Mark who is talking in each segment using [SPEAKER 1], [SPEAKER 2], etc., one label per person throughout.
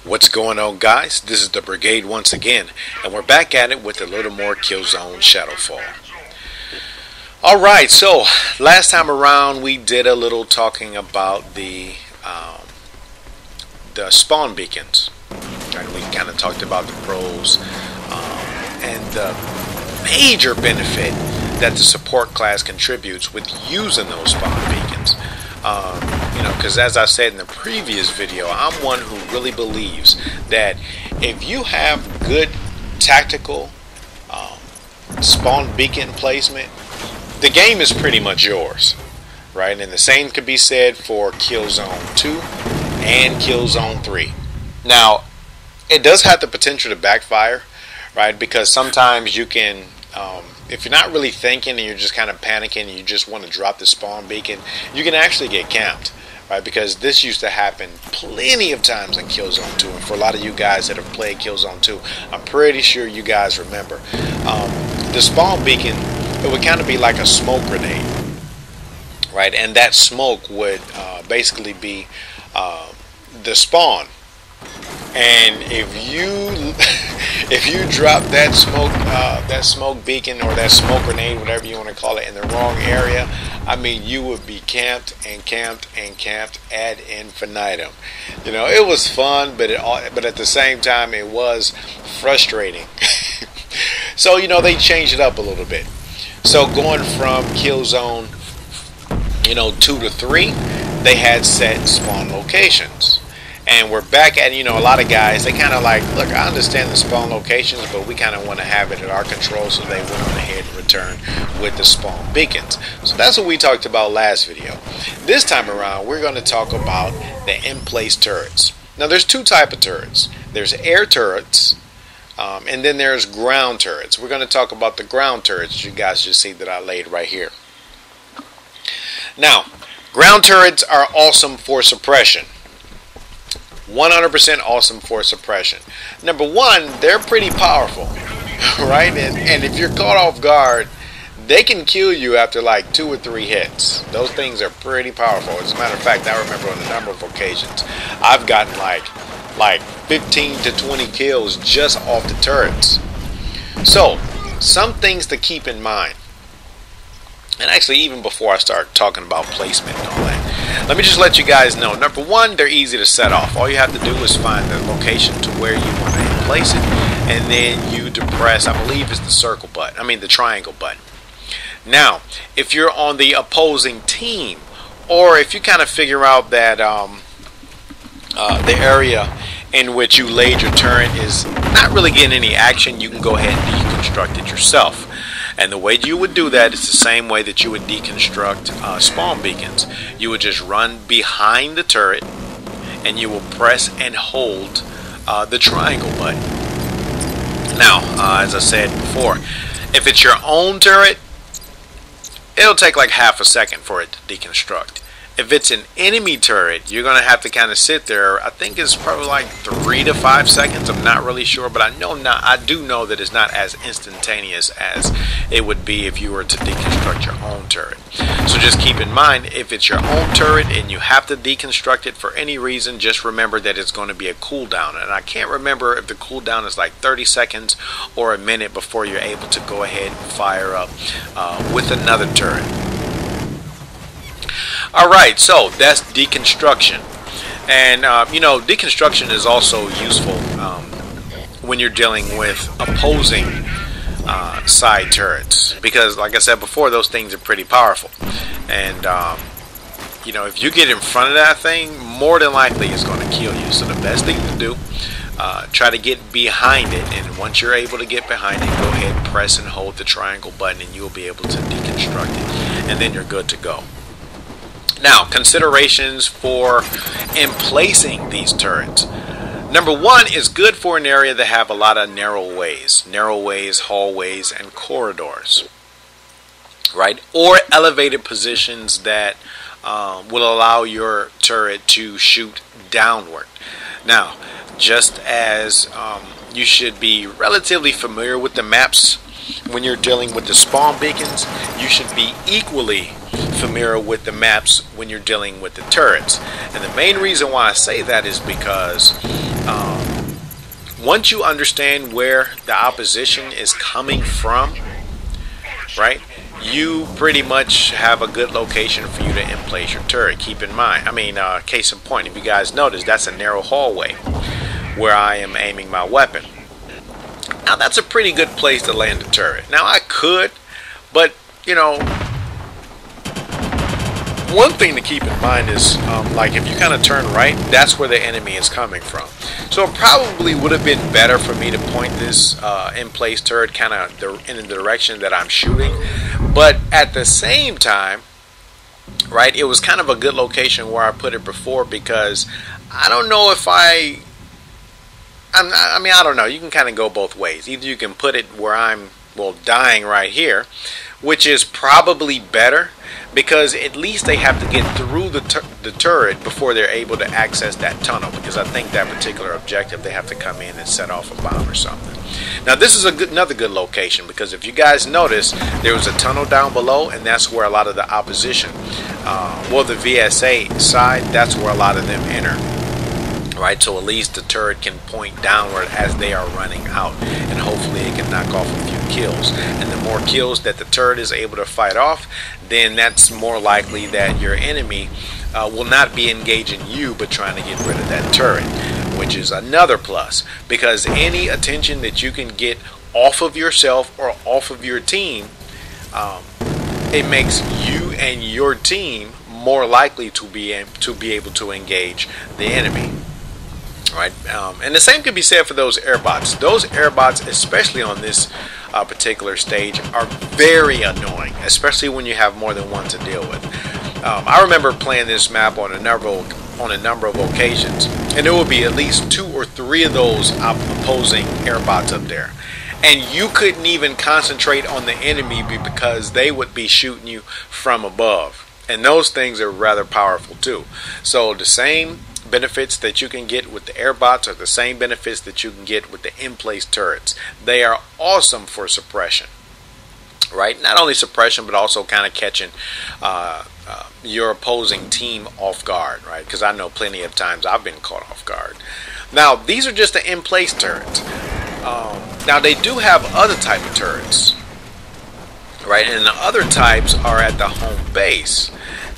[SPEAKER 1] What's going on, guys? This is the Brigade once again, and we're back at it with a little more Killzone Shadowfall. Alright, so last time around we did a little talking about the spawn beacons. And we kind of talked about the pros and the major benefit that the support class contributes with using those spawn beacons. Because as I said in the previous video, I'm one who really believes that if you have good tactical spawn beacon placement, the game is pretty much yours, right? And the same could be said for Killzone 2 and Killzone 3. Now, it does have the potential to backfire, right? Because sometimes you can, if you're not really thinking and you're just kind of panicking and you just want to drop the spawn beacon, you can actually get camped, right? Because this used to happen plenty of times in Killzone 2. And for a lot of you guys that have played Killzone 2, I'm pretty sure you guys remember. The spawn beacon, it would kind of be like a smoke grenade, right? And that smoke would basically be the spawn. And if you drop that smoke beacon or that smoke grenade, whatever you want to call it, in the wrong area, I mean, you would be camped and camped and camped ad infinitum. You know, it was fun, but at the same time, it was frustrating. So they changed it up a little bit. So going from Killzone 2 to 3, they had set spawn locations. And we're back at, a lot of guys, they kind of like, look, I understand the spawn locations, but we kind of want to have it at our control, so they went on ahead and returned with the spawn beacons. So that's what we talked about last video. This time around, we're going to talk about the in-place turrets. Now, there's two types of turrets. There's air turrets, and then there's ground turrets. We're going to talk about the ground turrets you guys just see that I laid right here. Now, ground turrets are awesome for suppression. 100% awesome for suppression. Number one, they're pretty powerful, right? And if you're caught off guard, they can kill you after like 2 or 3 hits. Those things are pretty powerful. As a matter of fact, I remember on a number of occasions, I've gotten like 15 to 20 kills just off the turrets. So, some things to keep in mind. And actually, even before I start talking about placement and all that, let me just let you guys know. Number one, they're easy to set off. All you have to do is find the location to where you want to place it, and then you depress, I believe it's the circle button, the triangle button. Now, if you're on the opposing team, or if you kind of figure out that the area in which you laid your turret is not really getting any action, you can go ahead and deconstruct it yourself. And the way you would do that is the same way that you would deconstruct spawn beacons. You would just run behind the turret, and you will press and hold the triangle button. Now, as I said before, if it's your own turret, it'll take like half a second for it to deconstruct. If it's an enemy turret, you're going to have to kind of sit there. I think it's probably like 3 to 5 seconds. I'm not really sure, but I do know that it's not as instantaneous as it would be if you were to deconstruct your own turret. So just keep in mind, if it's your own turret and you have to deconstruct it for any reason, just remember that it's going to be a cooldown. And I can't remember if the cooldown is like 30 seconds or a minute before you're able to go ahead and fire up with another turret. Alright, so that's deconstruction. And, deconstruction is also useful when you're dealing with opposing side turrets. Because, like I said before, those things are pretty powerful. And, if you get in front of that thing, more than likely it's going to kill you. So the best thing to do, try to get behind it. And once you're able to get behind it, go ahead, press and hold the triangle button, and you'll be able to deconstruct it. And then you're good to go. Now, considerations for emplacing these turrets. Number one, is good for an area that have a lot of narrow ways, hallways, and corridors, right? Or elevated positions that will allow your turret to shoot downward. Now, just as you should be relatively familiar with the maps when you're dealing with the spawn beacons, you should be equally familiar with the maps when you're dealing with the turrets. And the main reason why I say that is because once you understand where the opposition is coming from, right, you pretty much have a good location for you to emplace your turret. Keep in mind, case in point, if you guys notice, that's a narrow hallway where I am aiming my weapon. Now that's a pretty good place to land a turret. Now I could, but you know, one thing to keep in mind is like if you kind of turn right, that's where the enemy is coming from. So it probably would have been better for me to point this in place turret kind of in the direction that I'm shooting. But at the same time, right, it was kind of a good location where I put it before, because I don't know if I don't know. You can kind of go both ways. Either you can put it where I'm, well, dying right here, which is probably better, because at least they have to get through the turret before they're able to access that tunnel, because I think that particular objective they have to come in and set off a bomb or something. Now this is another good location, because if you guys notice, there was a tunnel down below, and that's where a lot of the opposition, the VSA side, that's where a lot of them enter. Right, so at least the turret can point downward as they are running out, and hopefully it can knock off a few kills. And the more kills that the turret is able to fight off, then that's more likely that your enemy will not be engaging you, but trying to get rid of that turret, which is another plus, because any attention that you can get off of yourself or off of your team, it makes you and your team more likely to be able to engage the enemy. Right, and the same could be said for those airbots. Those airbots, especially on this particular stage, are very annoying, especially when you have more than one to deal with. I remember playing this map on a number of occasions, and there will be at least 2 or 3 of those opposing airbots up there, and you couldn't even concentrate on the enemy because they would be shooting you from above, and those things are rather powerful too. So the same benefits that you can get with the airbots are the same benefits that you can get with the in-place turrets. They are awesome for suppression, right? Not only suppression, but also kind of catching your opposing team off guard, right? Because I know plenty of times I've been caught off guard. Now these are just the in-place turrets. Now they do have other type of turrets, right? And the other types are at the home base.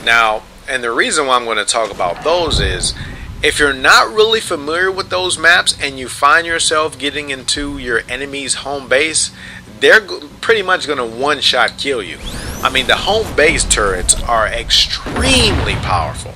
[SPEAKER 1] Now, and the reason why I'm going to talk about those is, if you're not really familiar with those maps and you find yourself getting into your enemy's home base, they're pretty much going to one-shot kill you. I mean, the home base turrets are extremely powerful.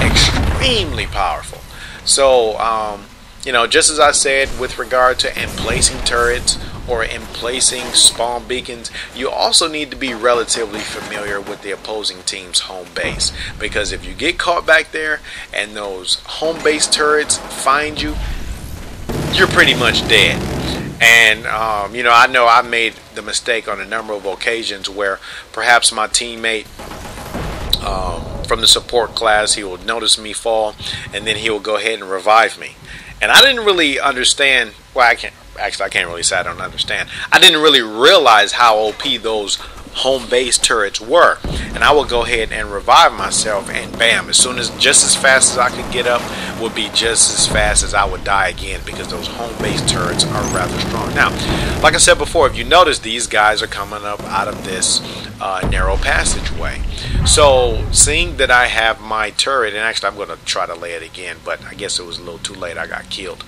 [SPEAKER 1] Extremely powerful. So, you know, just as I said with regard to emplacing turrets or emplacing spawn beacons, you also need to be relatively familiar with the opposing team's home base, because if you get caught back there and those home base turrets find you, you're pretty much dead. And you know I made the mistake on a number of occasions where perhaps my teammate from the support class, he will notice me fall, and then he will go ahead and revive me. And I didn't really understand. Well, I can't really say I don't understand. I didn't really realize how OP those home base turrets were. And I would go ahead and revive myself, and bam, just as fast as I could get up would be just as fast as I would die again, because those home base turrets are rather strong. Now, like I said before, if you notice, these guys are coming up out of this narrow passageway. So seeing that I have my turret, and actually I'm going to try to lay it again, but I guess it was a little too late. I got killed.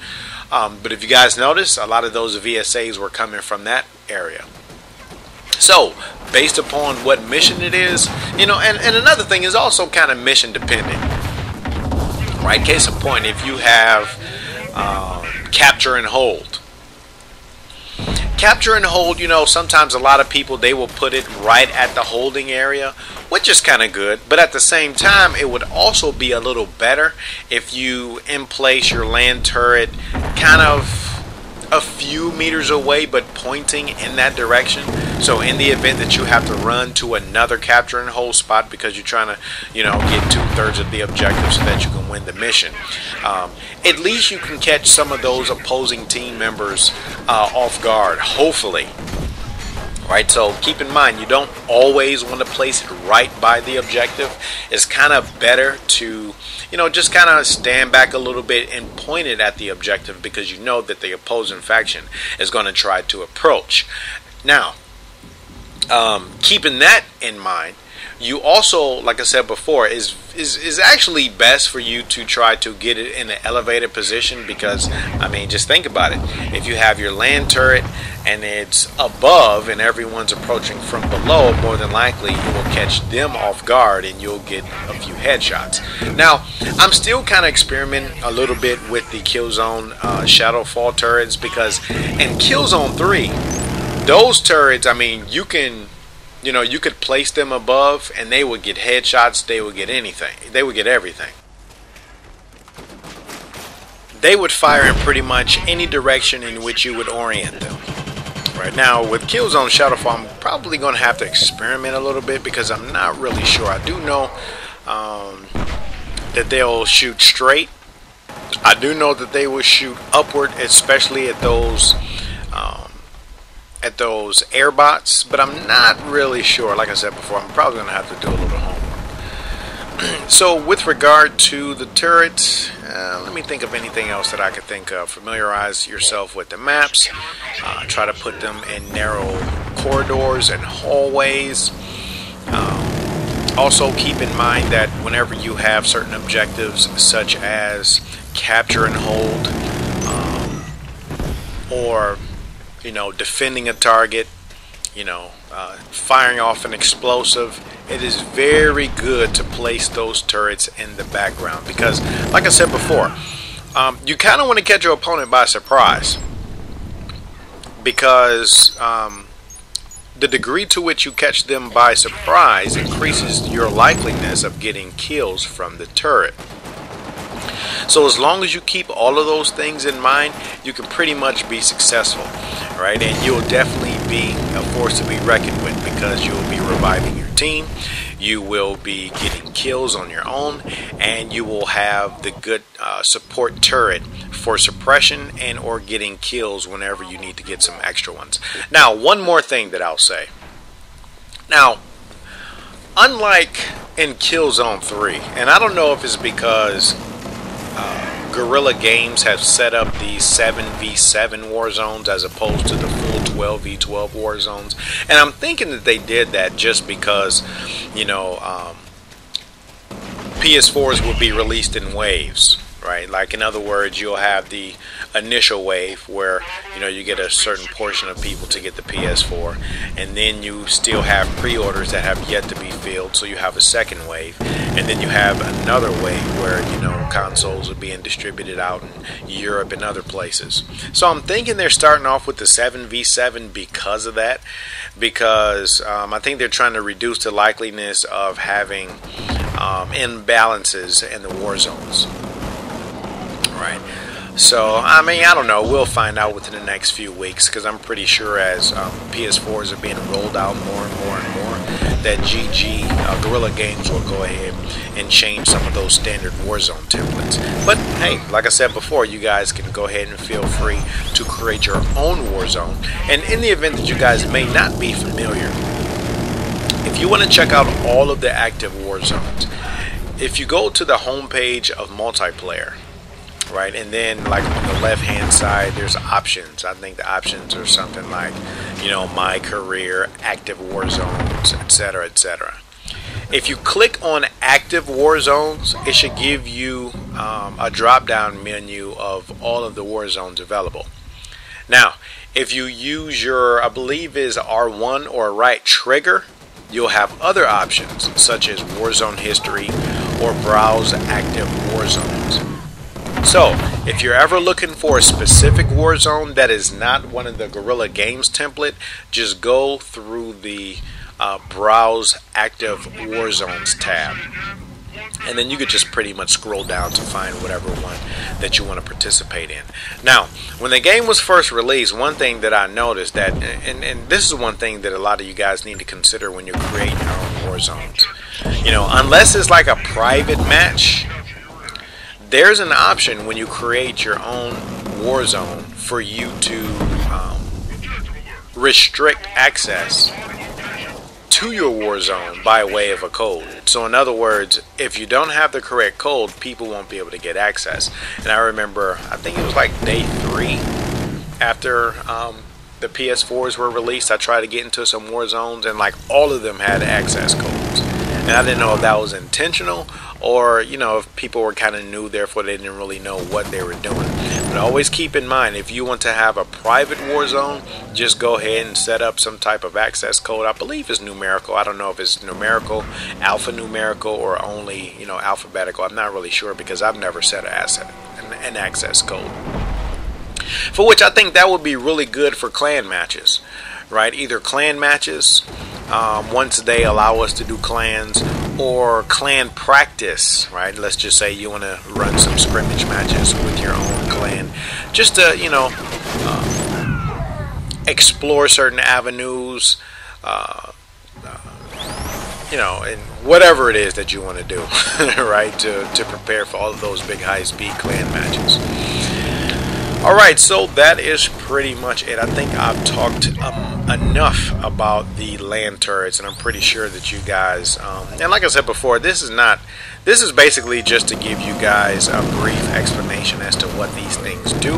[SPEAKER 1] But if you guys notice, a lot of those VSAs were coming from that area. So based upon what mission it is, you know, and another thing is also kind of mission dependent, right? Case in point, if you have capture and hold. Capture and hold, you know, sometimes a lot of people, they will put it right at the holding area, which is kind of good, but at the same time, it would also be a little better if you emplace your land turret kind of a few meters away, but pointing in that direction. So in the event that you have to run to another capture and hold spot because you're trying to, you know, get 2/3 of the objective so that you can win the mission, at least you can catch some of those opposing team members off guard, hopefully. right? So keep in mind, you don't always want to place it right by the objective. It's kind of better to, just kind of stand back a little bit and point it at the objective, because you know that the opposing faction is going to try to approach. Now, keeping that in mind, you also, like I said before, is actually best for you to try to get it in an elevated position, because, I mean, just think about it. If you have your land turret and it's above and everyone's approaching from below, more than likely you will catch them off guard and you'll get a few headshots. Now, I'm still kind of experimenting a little bit with the Killzone Shadowfall turrets, because in Killzone 3, those turrets, I mean, you could place them above and they would get headshots, they would get anything. They would get everything. They would fire in pretty much any direction in which you would orient them. Right now, with Killzone Shadowfall, I'm probably going to have to experiment a little bit, because I'm not really sure. I do know that they'll shoot straight. I do know that they will shoot upward, especially at those airbots, but I'm not really sure. Like I said before, I'm probably going to have to do a little homework. So with regard to the turrets, let me think of anything else that I could think of. Familiarize yourself with the maps. Try to put them in narrow corridors and hallways. Also keep in mind that whenever you have certain objectives, such as capture and hold, or defending a target, firing off an explosive, it is very good to place those turrets in the background, because, like I said before, you kind of want to catch your opponent by surprise, because the degree to which you catch them by surprise increases your likeliness of getting kills from the turret. So as long as you keep all of those things in mind, you can pretty much be successful, right? And you'll definitely be a force to be reckoned with, because you will be reviving your team, you will be getting kills on your own, and you will have the good support turret for suppression and or getting kills whenever you need to get some extra ones. Now, one more thing that I'll say. Now, unlike in Killzone 3, and I don't know if it's because Guerrilla Games have set up these 7v7 war zones as opposed to the full 12v12 war zones, and I'm thinking that they did that just because, PS4s will be released in waves, right? Like, in other words, you'll have the initial wave where you get a certain portion of people to get the PS4, and then you still have pre-orders that have yet to be filled, so you have a second wave, and then you have another wave where consoles are being distributed out in Europe and other places. So I'm thinking they're starting off with the 7v7 because of that, because I think they're trying to reduce the likeliness of having imbalances in the war zones, right? So, I mean, I don't know. We'll find out within the next few weeks, because I'm pretty sure as PS4s are being rolled out more and more and more, that Guerrilla Games will go ahead and change some of those standard Warzone templates. But hey, like I said before, you guys can go ahead and feel free to create your own Warzone. And in the event that you guys may not be familiar, if you want to check out all of the active war zones, if you go to the home page of multiplayer, right, and then like on the left hand side there's options. I think the options are something like my career, active war zones, etc., etc. If you click on active war zones, it should give you a drop down menu of all of the war zones available. Now if you use your, I believe is R1 or right trigger, you'll have other options such as Warzone history or browse active war zones. So if you're ever looking for a specific war zone that is not one of the Guerrilla Games template, just go through the browse active war zones tab, and then you could just pretty much scroll down to find whatever one that you want to participate in. Now, when the game was first released, one thing that I noticed that, and this is one thing that a lot of you guys need to consider when you're creating your own war zones. Unless it's like a private match, there's an option when you create your own war zone for you to restrict access to your war zone by way of a code. So in other words, if you don't have the correct code, people won't be able to get access. And I remember, I think it was like day 3 after the PS4s were released, I tried to get into some war zones, and like all of them had access codes. And I didn't know if that was intentional, or you know, if people were kind of new, therefore they didn't really know what they were doing. But always keep in mind, if you want to have a private war zone, just go ahead and set up some type of access code. I believe it's numerical. I don't know if it's numerical, alphanumerical, or only, you know, alphabetical. I'm not really sure, because I've never set an access code. For which I think that would be really good for clan matches, right? Either clan matches, once they allow us to do clans, or clan practice, right? Let's just say you want to run some scrimmage matches with your own clan, just to, you know, explore certain avenues, you know, and whatever it is that you want to do, right? To prepare for all of those big high-speed clan matches. Alright, so that is pretty much it. I think I've talked enough about the land turrets, and I'm pretty sure that you guys, and like I said before, this is basically just to give you guys a brief explanation as to what these things do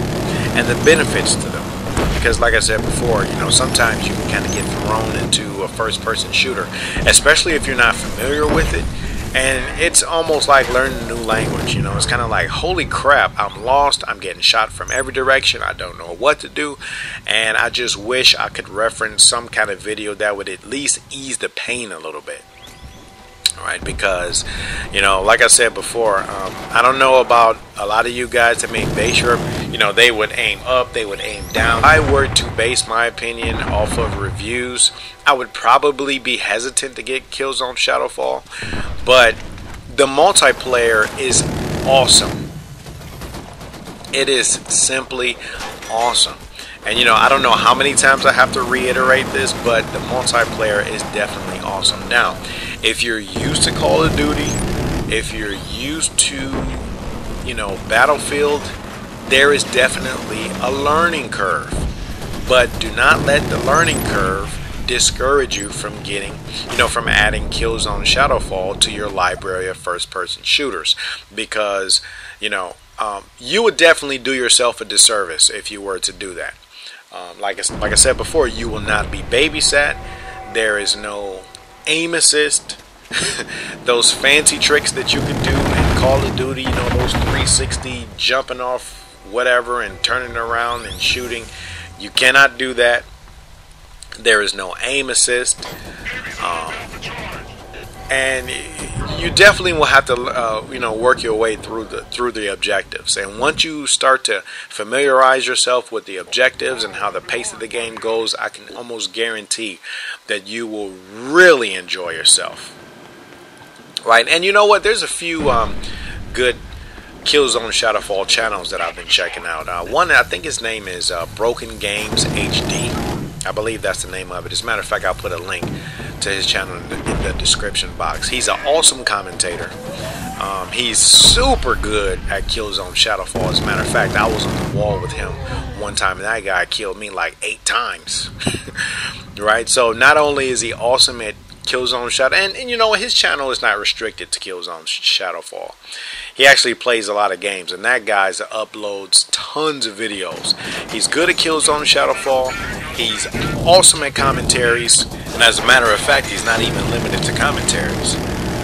[SPEAKER 1] and the benefits to them. Because like I said before, you know, sometimes you can kind of get thrown into a first-person shooter, especially if you're not familiar with it. And it's almost like learning a new language, you know. It's kind of like, holy crap, I'm lost, I'm getting shot from every direction, I don't know what to do. And I just wish I could reference some kind of video that would at least ease the pain a little bit. Right, because, you know, like I said before, I don't know about a lot of you guys that make base your, you know, they would aim up, they would aim down. If I were to base my opinion off of reviews, I would probably be hesitant to get Killzone Shadowfall, but the multiplayer is awesome. It is simply awesome. And you know, I don't know how many times I have to reiterate this, but the multiplayer is definitely awesome. Now, if you're used to Call of Duty, if you're used to, you know, Battlefield, there is definitely a learning curve. But do not let the learning curve discourage you from getting, you know, from adding Killzone Shadowfall to your library of first-person shooters, because, you know, you would definitely do yourself a disservice if you were to do that. Like I said before, you will not be babysat. There is no aim assist. Those fancy tricks that you can do in Call of Duty, you know, those 360 jumping off whatever and turning around and shooting, you cannot do that. There is no aim assist, and you definitely will have to, you know, work your way through the objectives. And once you start to familiarize yourself with the objectives and how the pace of the game goes, I can almost guarantee that you will really enjoy yourself. Right? And you know what? There's a few good Killzone Shadowfall channels that I've been checking out. One, I think his name is Broken Games HD. I believe that's the name of it. As a matter of fact, I'll put a link to his channel in the description box. He's an awesome commentator. He's super good at Killzone Shadowfall. As a matter of fact, I was on the wall with him one time, and that guy killed me like 8 times. Right? So not only is he awesome at Killzone Shadow, and you know what, his channel is not restricted to Killzone Shadowfall. He actually plays a lot of games, and that guy uploads tons of videos. He's good at Killzone Shadowfall. He's awesome at commentaries, and as a matter of fact, he's not even limited to commentaries.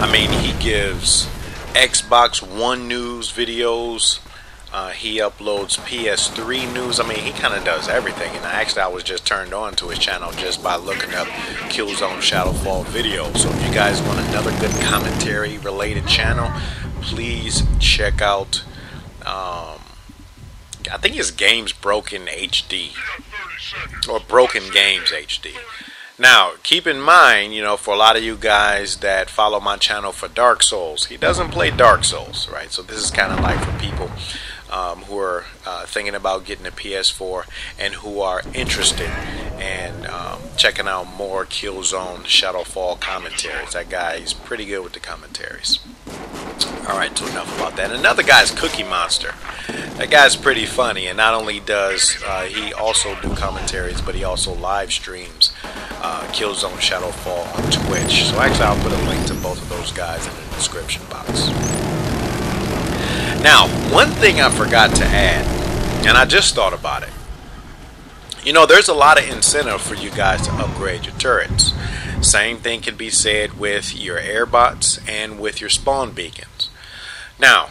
[SPEAKER 1] I mean, he gives Xbox One news videos. He uploads PS3 news. I mean, he kind of does everything. And actually, I was just turned on to his channel just by looking up Killzone Shadowfall videos. So if you guys want another good commentary related channel, please check out, I think it's Games Broken HD, or Broken Games HD. Now, keep in mind, you know, for a lot of you guys that follow my channel for Dark Souls, he doesn't play Dark Souls, right? So this is kind of like for people who are thinking about getting a PS4 and who are interested in checking out more Killzone Shadowfall commentaries. That guy is pretty good with the commentaries. Alright, so enough about that. Another guy's Cookie Monster. That guy's pretty funny, and not only does he also do commentaries, but he also live streams Killzone Shadowfall on Twitch. So actually, I'll put a link to both of those guys in the description box. Now, one thing I forgot to add, and I just thought about it. You know, there's a lot of incentive for you guys to upgrade your turrets. Same thing can be said with your airbots and with your spawn beacons. Now,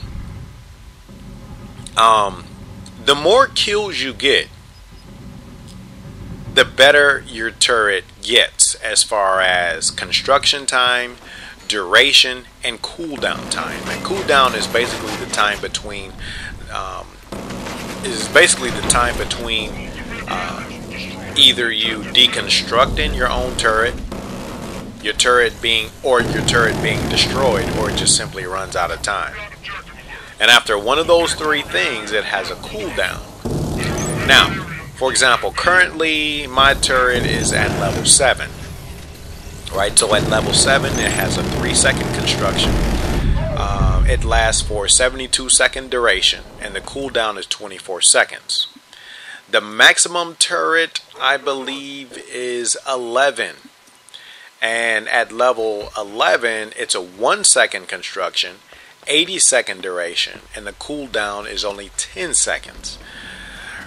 [SPEAKER 1] the more kills you get, the better your turret gets as far as construction time, duration, and cooldown time. And cooldown is basically the time between either you deconstructing your own turret, your turret being destroyed, or it just simply runs out of time. And after one of those three things, it has a cooldown. Now, for example, currently my turret is at level 7. Right, so at level 7 it has a 3-second construction. It lasts for 72-second duration, and the cooldown is 24 seconds. The maximum turret, I believe, is 11. And at level 11, it's a 1-second construction, 80-second duration, and the cooldown is only 10 seconds.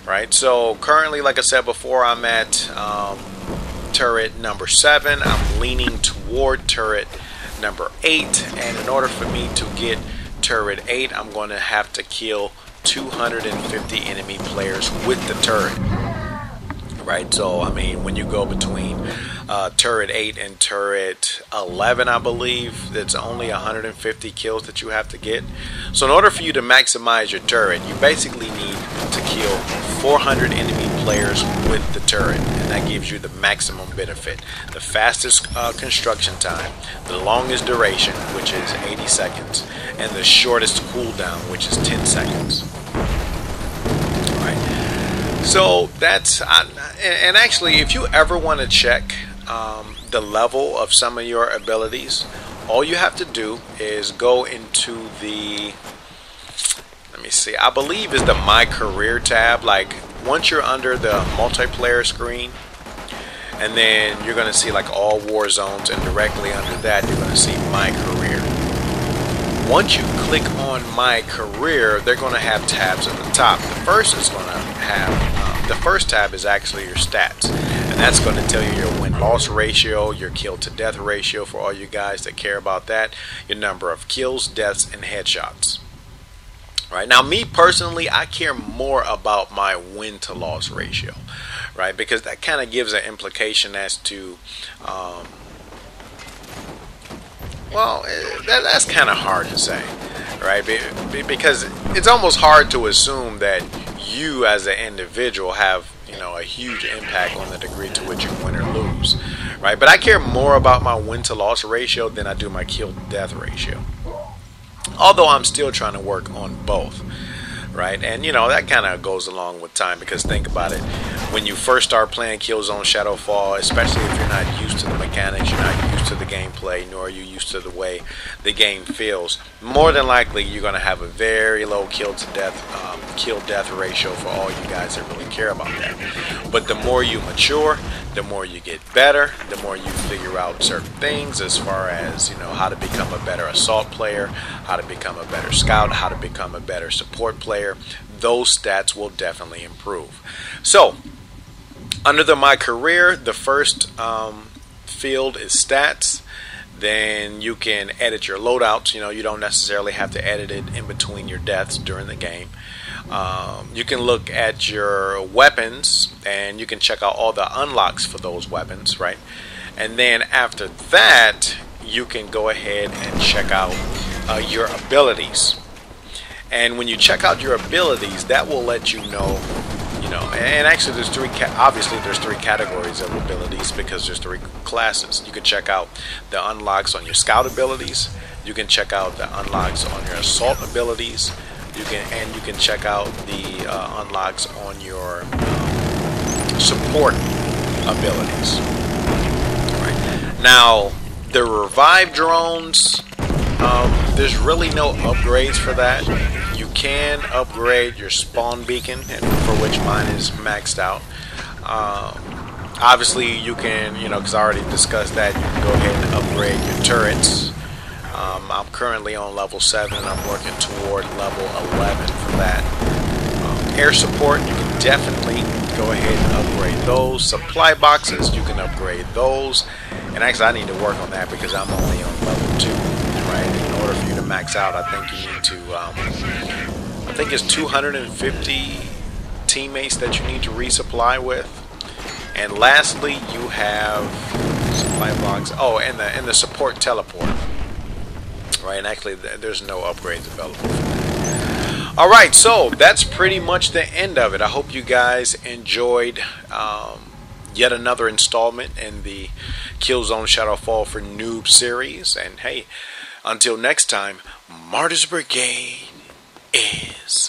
[SPEAKER 1] Right, so currently, like I said before, I'm at turret number 7. I'm leaning toward turret number 8, and in order for me to get turret 8, I'm going to have to kill 250 enemy players with the turret. Right, so I mean, when you go between turret 8 and turret 11, I believe that's only 150 kills that you have to get. So in order for you to maximize your turret, you basically need to kill 400 enemy players with the turret, and that gives you the maximum benefit. The fastest construction time, the longest duration, which is 80 seconds, and the shortest cooldown, which is 10 seconds. So that's, and actually, if you ever want to check the level of some of your abilities, all you have to do is go into the, let me see, I believe is the My Career tab. Like, once you're under the multiplayer screen, and then you're going to see like all war zones, and directly under that you're going to see My Career. Once you click on My Career, they're going to have tabs at the top. The first is going to have, the first tab is actually your stats, and that's going to tell you your win-loss ratio, your kill-to-death ratio for all you guys that care about that, your number of kills, deaths, and headshots. Right, now, me personally, I care more about my win-to-loss ratio, right, because that kind of gives an implication as to well, that's kind of hard to say, right? Because it's almost hard to assume that you as an individual have, you know, a huge impact on the degree to which you win or lose, right? But I care more about my win-to-loss ratio than I do my kill-to-death ratio. Although I'm still trying to work on both, right? And, you know, that kind of goes along with time, because think about it. When you first start playing Killzone Shadowfall, especially if you're not used to the mechanics, you're not used to the gameplay, nor are you used to the way the game feels, more than likely you're going to have a very low kill-death ratio for all you guys that really care about that. But the more you mature, the more you get better, the more you figure out certain things as far as, you know, how to become a better assault player, how to become a better scout, how to become a better support player. Those stats will definitely improve. So, under the My Career, the first field is stats. Then you can edit your loadouts. You know, you don't necessarily have to edit it in between your deaths during the game. You can look at your weapons, and you can check out all the unlocks for those weapons, right? And then after that, you can go ahead and check out your abilities. And when you check out your abilities, that will let you know, you know, and actually there's obviously there's three categories of abilities, because there's three classes. You can check out the unlocks on your scout abilities, you can check out the unlocks on your assault abilities, you can check out the unlocks on your support abilities. Right. Now, the revive drones, there's really no upgrades for that. you can upgrade your spawn beacon, and for which mine is maxed out. Obviously, you can, because I already discussed that, you can go ahead and upgrade your turrets. I'm currently on level 7, and I'm working toward level 11 for that. Air support, you can definitely go ahead and upgrade those. Supply boxes, you can upgrade those. And actually, I need to work on that because I'm only on level 2, right? In order for you to max out, I think you need to, I think it's 250 teammates that you need to resupply with. And lastly, you have supply box. Oh, and the support teleport. Right, and actually there's no upgrades available for that. Alright, so that's pretty much the end of it. I hope you guys enjoyed yet another installment in the Killzone Shadowfall for Noob series. And hey, until next time, Martyrs Brigade is